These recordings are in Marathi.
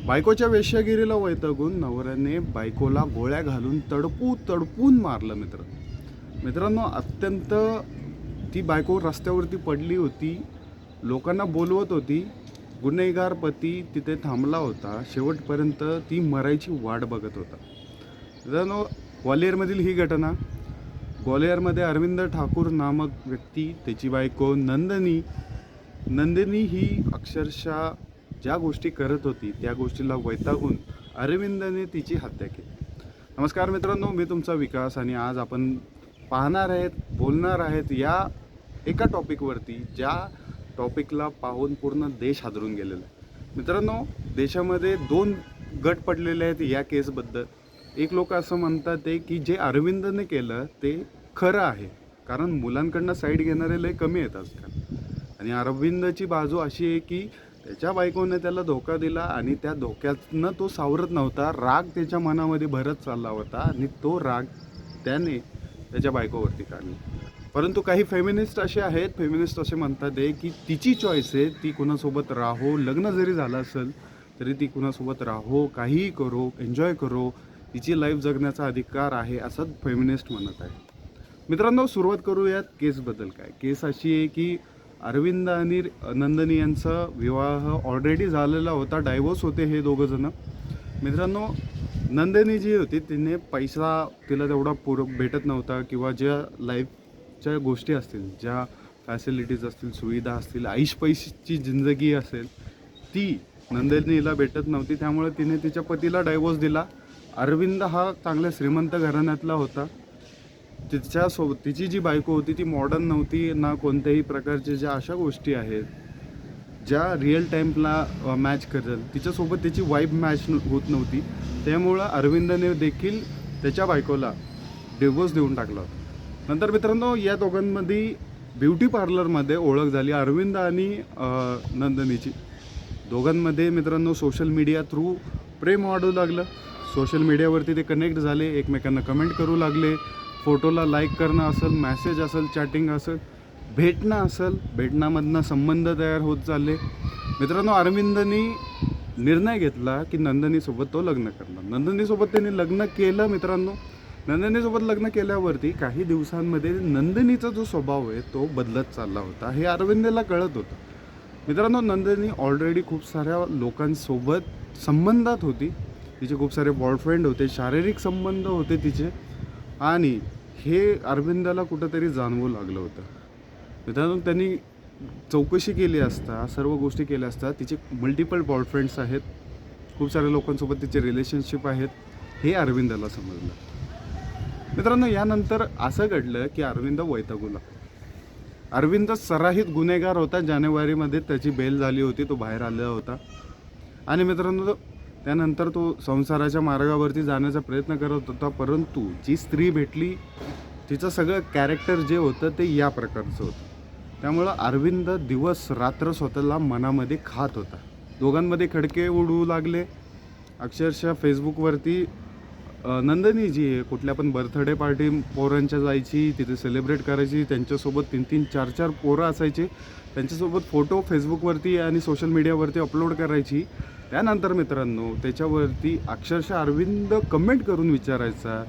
बायकोच्या वेश्यागिरीला वैतागून नवऱ्याने बायकोला गोळ्या घालून तडपून मारलं मित्रांनो. अत्यंत ती बायको रस्त्यावरती पडली होती, लोकांना बोलवत होती. गुन्हेगार पती तिथे थांबला होता. शेवटपर्यंत ती मरायची वाट बघत होता. मित्रांनो, ग्वाल्हेरमधील ही घटना. ग्वाल्हेरमध्ये अरविंद ठाकूर नामक व्यक्ती, त्याची बायको नंदिनी ही अक्षरशः ज्या गोष्टी करत होती त्या गोष्टीला वैतागून अरविंदने तिची हत्या केली. नमस्कार मित्रांनो, मी तुमचा विकास आणि आज आपण बोलणार आहेत या एका टॉपिकवरती, ज्या टॉपिकला पाहून पूर्ण देश हादरून गेलेला आहे. मित्रांनो, देशामध्ये 2 गट पडलेले आहेत या केसबद्दल. एक लोक असं म्हणतात की जे अरविंदने केलं ते खरं आहे, कारण मुलांकडनं साईड घेणारे लय कमी आहेत आजकाल. आणि अरविंदची बाजू अशी आहे की त्याच्या बायकोने त्याला धोका दिला आणि त्या धोक्यातनं तो सावरत नव्हता. राग त्याच्या मनामध्ये भरत चालला होता आणि तो राग त्याने त्याच्या बायकोवरती काढला. परंतु काही फेमिनिस्ट असे म्हणतात की तिची चॉईस आहे, ती कुणासोबत राहो, लग्न जरी झालं असेल तरी ती कुणासोबत राहो, काहीही करो, एन्जॉय करो, तिची लाईफ जगण्याचा अधिकार आहे, असं फेमिनिस्ट म्हणत आहे. मित्रांनो, सुरुवात करूयात केसबद्दल. केस अशी आहे की अरविंद आणि नंदिनी यांचा विवाह ऑलरेडी झालेला होता, डायव्होर्स होते हे दोघं जण. मित्रांनो, नंदिनी जी होती तिने पैसा तिला तेवढा भेटत नव्हता, किंवा ज्या लाईफच्या गोष्टी असतील, ज्या फॅसिलिटीज असतील, सुविधा असतील, ऐशपैशीची जिंदगी असेल, ती नंदिनीला भेटत नव्हती. त्यामुळे तिने तिच्या पतीला डायव्होर्स दिला. अरविंद हा चांगल्या श्रीमंत घराण्यातला होता. तिची जी बायको होती ती मॉडर्न नव्हती, ना कोणत्याही प्रकारच्या ज्या अशा गोष्टी आहेत ज्या रिअल टाईमला मॅच करेल, तिच्यासोबत त्याची वाईब मॅच होत नव्हती. त्यामुळं अरविंदने देखील त्याच्या बायकोला डिवोर्स देऊन टाकला होता. नंतर मित्रांनो, या दोघांमध्ये ब्युटी पार्लरमध्ये ओळख झाली अरविंद आणि नंदिनीची. दोघांमध्ये मित्रांनो सोशल मीडिया थ्रू प्रेम वाढू लागलं. सोशल मीडियावरती ते कनेक्ट झाले, एकमेकांना कमेंट करू लागले. फोटोला लाईक करणं असेल, मॅसेज असेल, चॅटिंग असेल, भेटणं असेल, भेटण्यामधनं संबंध तयार होत चालले. मित्रांनो, अरविंदनी निर्णय घेतला की नंदिनीसोबत तो लग्न करणार. नंदिनीसोबत त्यांनी लग्न केलं. मित्रांनो, नंदिनीसोबत लग्न केल्यावरती काही दिवसांमध्ये नंदिनीचा जो स्वभाव आहे तो बदलत चालला होता, हे अरविंदला कळत होतं. मित्रांनो, नंदिनी ऑलरेडी खूप साऱ्या लोकांसोबत संबंधात होती. तिचे खूप सारे बॉयफ्रेंड होते, शारीरिक संबंध होते तिचे, आणि हे अरविंदाला कुठंतरी जाणवू लागलं होतं. मित्रांनो, त्यांनी चौकशी केली असता, सर्व गोष्टी केल्या असता, तिचे मल्टिपल बॉयफ्रेंड्स आहेत, खूप साऱ्या लोकांसोबत तिचे रिलेशनशिप आहेत, हे अरविंदाला समजलं. मित्रांनो, यानंतर असं घडलं की अरविंद वैतागूला. अरविंद सराहित गुन्हेगार होता. जानेवारीमध्ये त्याची बेल झाली होती, तो बाहेर आलेला होता. आणि मित्रांनो, त्यानंतर तो संसाराच्या मार्गावरती जाण्याचा प्रयत्न करत होता. परंतु जी स्त्री भेटली, तिचं सगळं कॅरेक्टर जे होतं ते या प्रकारचं होतं. त्यामुळं अरविंद दिवस रात्र स्वतःला मनामध्ये खात होता. दोघांमध्ये खडके उडू लागले. अक्षरशः फेसबुकवरती नंदिनी जी आहे, कुठल्या पण बर्थडे पार्टी पोरांच्या जायची, तिथे सेलिब्रेट करायची, त्यांच्यासोबत 3-3, 4-4 पोरं असायचे, त्यांच्यासोबत फोटो फेसबुकवरती आणि सोशल मीडियावरती अपलोड करायची. त्यानंतर मित्रांनो, त्याच्यावरती अक्षरशः अरविंद कमेंट करून विचारायचा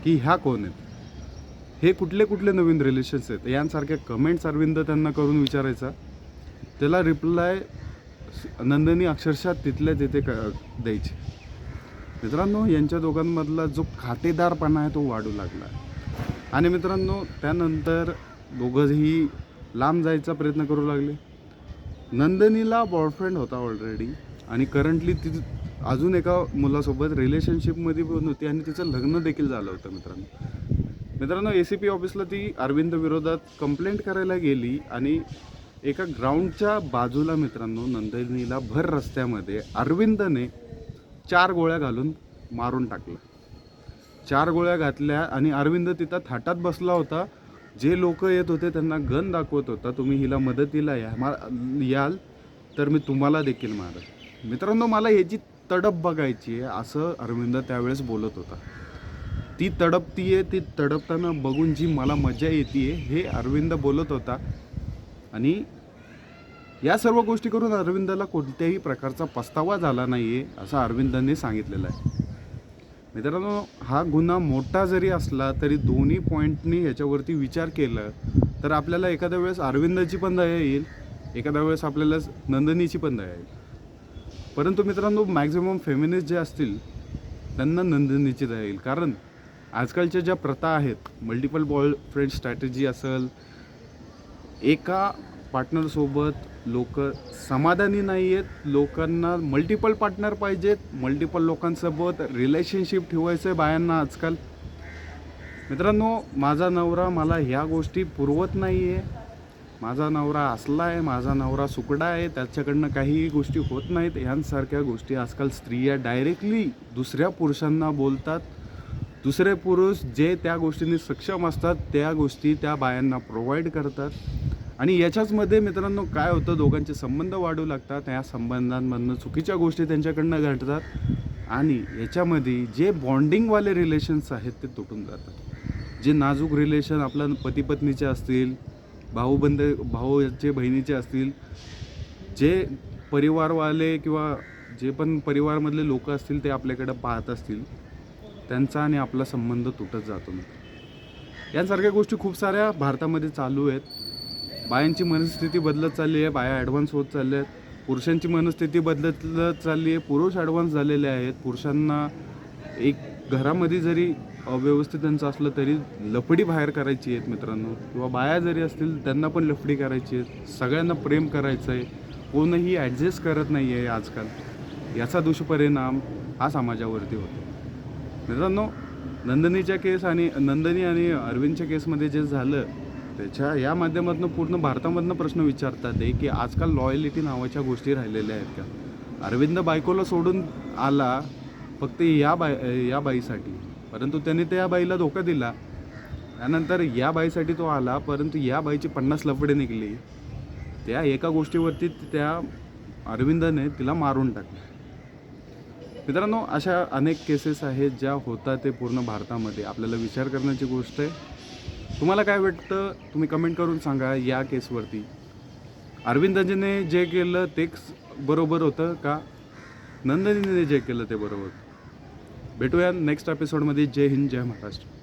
की ह्या कोण आहेत, हे कुठले नवीन रिलेशन्स आहेत, यांसारख्या कमेंट्स अरविंद त्यांना करून विचारायचा. त्याला रिप्लाय नंदिनी अक्षरशः तिथल्या तिथे द्यायची. मित्रांनो, यांच्या दोघांमधला जो खातेदारपणा आहे तो वाढू लागला. आणि मित्रांनो, त्यानंतर दोघंही लांब जायचा प्रयत्न करू लागले. नंदिनीला बॉयफ्रेंड होता ऑलरेडी, आणि करंटली ती अजून एका मुलासोबत रिलेशनशिपमध्ये पण होती, आणि तिचं लग्न देखील झालं होतं. मित्रांनो, ACP ऑफिसला ती अरविंद विरोधात कंप्लेंट करायला गेली, आणि एका ग्राउंडच्या बाजूला मित्रांनो नंदिनीला भर रस्त्यामध्ये अरविंदने 4 गोळ्या घालून मारून टाकलं. 4 गोळ्या घातल्या, आणि अरविंद तिथं थाटात बसला होता. जे लोक येत होते त्यांना गन दाखवत होता, तुम्ही हिला मदतीला याल तर मी तुम्हाला देखील मारेल. मित्रांनो, मला ह्याची तडप बघायची आहे, असं अरविंद त्यावेळेस बोलत होता. ती तडपताना बघून जी मला मजा येते हे अरविंद बोलत होता. आणि या सर्व गोष्टी करून अरविंदला कोणत्याही प्रकारचा पस्तावा झाला नाही आहे असं अरविंदांनी सांगितलेलं आहे. मित्रांनो, हा गुन्हा मोठा जरी असला तरी दोन्ही पॉईंटनी याच्यावरती विचार केलं तर आपल्याला एखाद्या वेळेस अरविंदाची पण दया येईल, एखाद्या वेळेस आपल्याला नंदिनीची पण दया येईल. परंतु मित्रांनो, मॅक्झिमम फेमिनिस्ट जे असतील त्यांना नंदिनीची दया येईल. कारण आजकालच्या ज्या प्रथा आहेत, मल्टिपल बॉयफ्रेंड स्ट्रॅटेजी असेल, एका पार्टनरसोबत लोक समाधानी नाही आहेत, लोकांना मल्टिपल पार्टनर पाहिजेत, मल्टिपल लोकांसोबत रिलेशनशिप ठेवायचं आहे बायांना आजकाल. मित्रांनो, माझा नवरा मला ह्या गोष्टी पुरवत नाही आहे, माझा नवरा असला आहे, माझा नवरा सुकडा आहे, त्याच्याकडनं काहीही गोष्टी होत नाहीत, ह्यांसारख्या गोष्टी आजकाल स्त्रिया डायरेक्टली दुसऱ्या पुरुषांना बोलतात. दुसरे पुरुष जे त्या गोष्टींनी सक्षम असतात त्या गोष्टी त्या बायांना प्रोव्हाइड करतात. आणि याच्याचमध्ये मित्रांनो काय होतं, दोघांचे संबंध वाढू लागतात, या संबंधांमधनं चुकीच्या गोष्टी त्यांच्याकडनं घडतात आणि याच्यामध्ये जे बॉन्डिंगवाले रिलेशन्स आहेत ते तुटून जातात. जे नाजूक रिलेशन आपल्या पती पत्नीचे असतील, भाऊचे बहिणीचे असतील, जे परिवारवाले किंवा जे पण परिवारमधले लोक असतील ते आपल्याकडं पाहत असतील, त्यांचा आणि आपला संबंध तुटत जातो. यांसारख्या गोष्टी खूप साऱ्या भारतामध्ये चालू आहेत. बायांची मनस्थिती बदलत चालली आहे, बाया ॲडव्हान्स होत चालल्या आहेत. पुरुषांची मनस्थिती बदलत चालली आहे, पुरुष ॲडव्हान्स झालेले आहेत. पुरुषांना एक घरामध्ये जरी अव्यवस्थित त्यांचं असलं तरी लफडी बाहेर करायची आहेत मित्रांनो, किंवा बाया जरी असतील त्यांना पण लफडी करायची आहेत. सगळ्यांना प्रेम करायचं आहे, कोणीही ॲडजस्ट करत नाही आहे आजकाल. याचा दुष्परिणाम हा समाजावरती होतो. मित्रांनो, नंदिनी आणि अरविंदच्या केसमध्ये जे झालं त्याच्या या माध्यमातून पूर्ण भारतामधनं प्रश्न विचारतात आहे की आजकाल लॉयलिटी नावाच्या गोष्टी राहिलेल्या आहेत का? अरविंद बायकोला सोडून आला फक्त या बाईसाठी, परंतु त्याने त्या बाईला धोका दिला. त्यानंतर या बाईसाठी तो आला, परंतु या बाईची 50 लफडे निघली. त्या एका गोष्टीवरती त्या अरविंदाने तिला मारून टाकलं. मित्रांनो, अशा अनेक केसेस आहेत ज्या होतात ते पूर्ण भारतामध्ये. आपल्याला विचार करण्याची गोष्ट आहे. तुम्हाला काय वाटतं तुम्ही कमेंट करून सांगा या केसवरती. अरविंदाजीने जे केलं तेच बरोबर होतं का नंदिनीने जे केलं ते बरोबर? भेटूया नेक्स्ट एपिसोडमध्ये. जय हिंद, जय महाराष्ट्र.